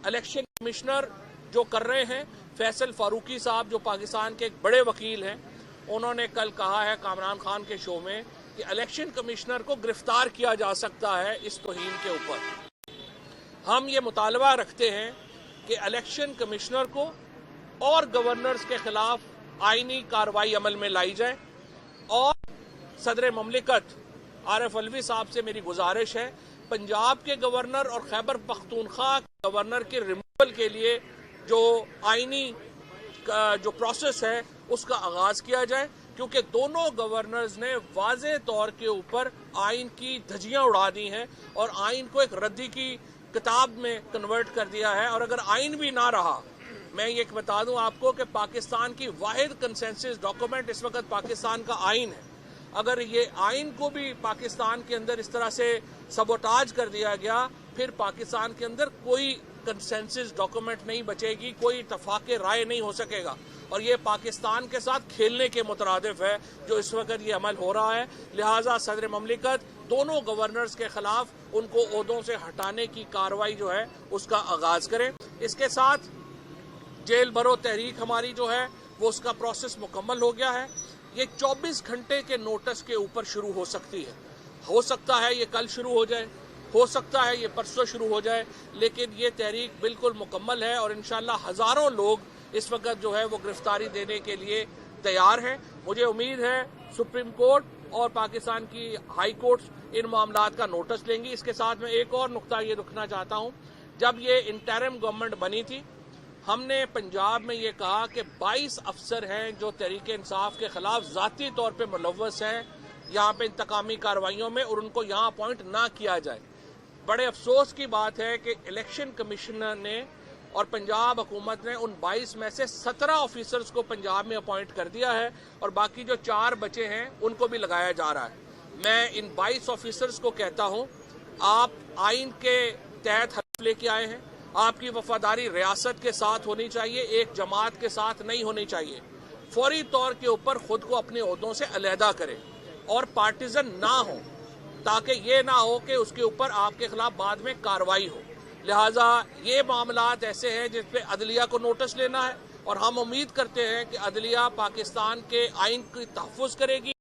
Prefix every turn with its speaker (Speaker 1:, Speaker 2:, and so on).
Speaker 1: Election commissioner जो कर रहे हैं, फैसल फारूकी साहब जो पाकिस्तान के एक बड़े वकील हैं, उन्होंने कल कहा है कामरान खान के शो में कि इलेक्शन कमिश्नर को गिरफ्तार किया जा सकता है इस तौहीन के ऊपर। हम ये मुतालबा रखते हैं कि इलेक्शन कमिश्नर को और गवर्नर्स के खिलाफ आईनी कार्रवाई अमल में लाई जाए और सदर ममलिकत आरिफ अलवी साहब से मेरी गुजारिश है, पंजाब के गवर्नर और खैबर पख्तूनख्वा गवर्नर के रिमूवल के लिए जो आईनी जो प्रोसेस है उसका आगाज किया जाए, क्योंकि दोनों गवर्नर्स ने वाज़ेह तौर के ऊपर आइन की धज्जियां उड़ा दी हैं और आइन को एक रद्दी की किताब में कन्वर्ट कर दिया है। और अगर आइन भी ना रहा, मैं ये बता दूं आपको कि पाकिस्तान की वाहिद कंसेंसस डॉक्यूमेंट इस वक्त पाकिस्तान का आइन है। अगर ये आइन को भी पाकिस्तान के अंदर इस तरह से सबोटाज कर दिया गया, फिर पाकिस्तान के अंदर कोई कंसेंसस डॉक्यूमेंट नहीं बचेगी, कोई इत्तफाक राय नहीं हो सकेगा। और ये पाकिस्तान के साथ खेलने के मुतरादिफ है जो इस वक्त ये अमल हो रहा है। लिहाजा सदर ममलिकत दोनों गवर्नर्स के खिलाफ उनको ओहदों से हटाने की कार्रवाई जो है उसका आगाज करें। इसके साथ जेल भरो तहरीक हमारी जो है वो उसका प्रोसेस मुकम्मल हो गया है। ये 24 घंटे के नोटिस के ऊपर शुरू हो सकती है। हो सकता है ये कल शुरू हो जाए, हो सकता है ये परसों शुरू हो जाए, लेकिन ये तहरीक बिल्कुल मुकम्मल है और इंशाल्लाह हजारों लोग इस वक्त जो है वो गिरफ्तारी देने के लिए तैयार हैं। मुझे उम्मीद है सुप्रीम कोर्ट और पाकिस्तान की हाई कोर्ट इन मामलात का नोटिस लेंगी। इसके साथ में एक और नुक्ता ये रखना चाहता हूँ, जब ये इंटरिम गवर्नमेंट बनी थी, हमने पंजाब में ये कहा कि 22 अफसर हैं जो तहरीक इंसाफ के खिलाफ ज़ाती तौर पे मुलव्वस हैं यहाँ पे इंतकामी कार्रवाइयों में, और उनको यहाँ अपॉइंट ना किया जाए। बड़े अफसोस की बात है कि इलेक्शन कमिश्नर ने और पंजाब हुकूमत ने उन 22 में से 17 ऑफिसर्स को पंजाब में अपॉइंट कर दिया है और बाकी जो 4 बचे हैं उनको भी लगाया जा रहा है। मैं इन 22 ऑफिसर्स को कहता हूँ, आप आइन के तहत हल्फ लेके आए हैं, आपकी वफादारी रियासत के साथ होनी चाहिए, एक जमात के साथ नहीं होनी चाहिए। फौरी तौर के ऊपर खुद को अपने ओहदों से अलहदा करें और पार्टीजन ना हो, ताकि ये ना हो कि उसके ऊपर आपके खिलाफ बाद में कार्रवाई हो। लिहाजा ये मामलात ऐसे हैं जिस पे अदलिया को नोटिस लेना है और हम उम्मीद करते हैं कि अदलिया पाकिस्तान के आइन की तहफ़्फ़ुज़ करेगी।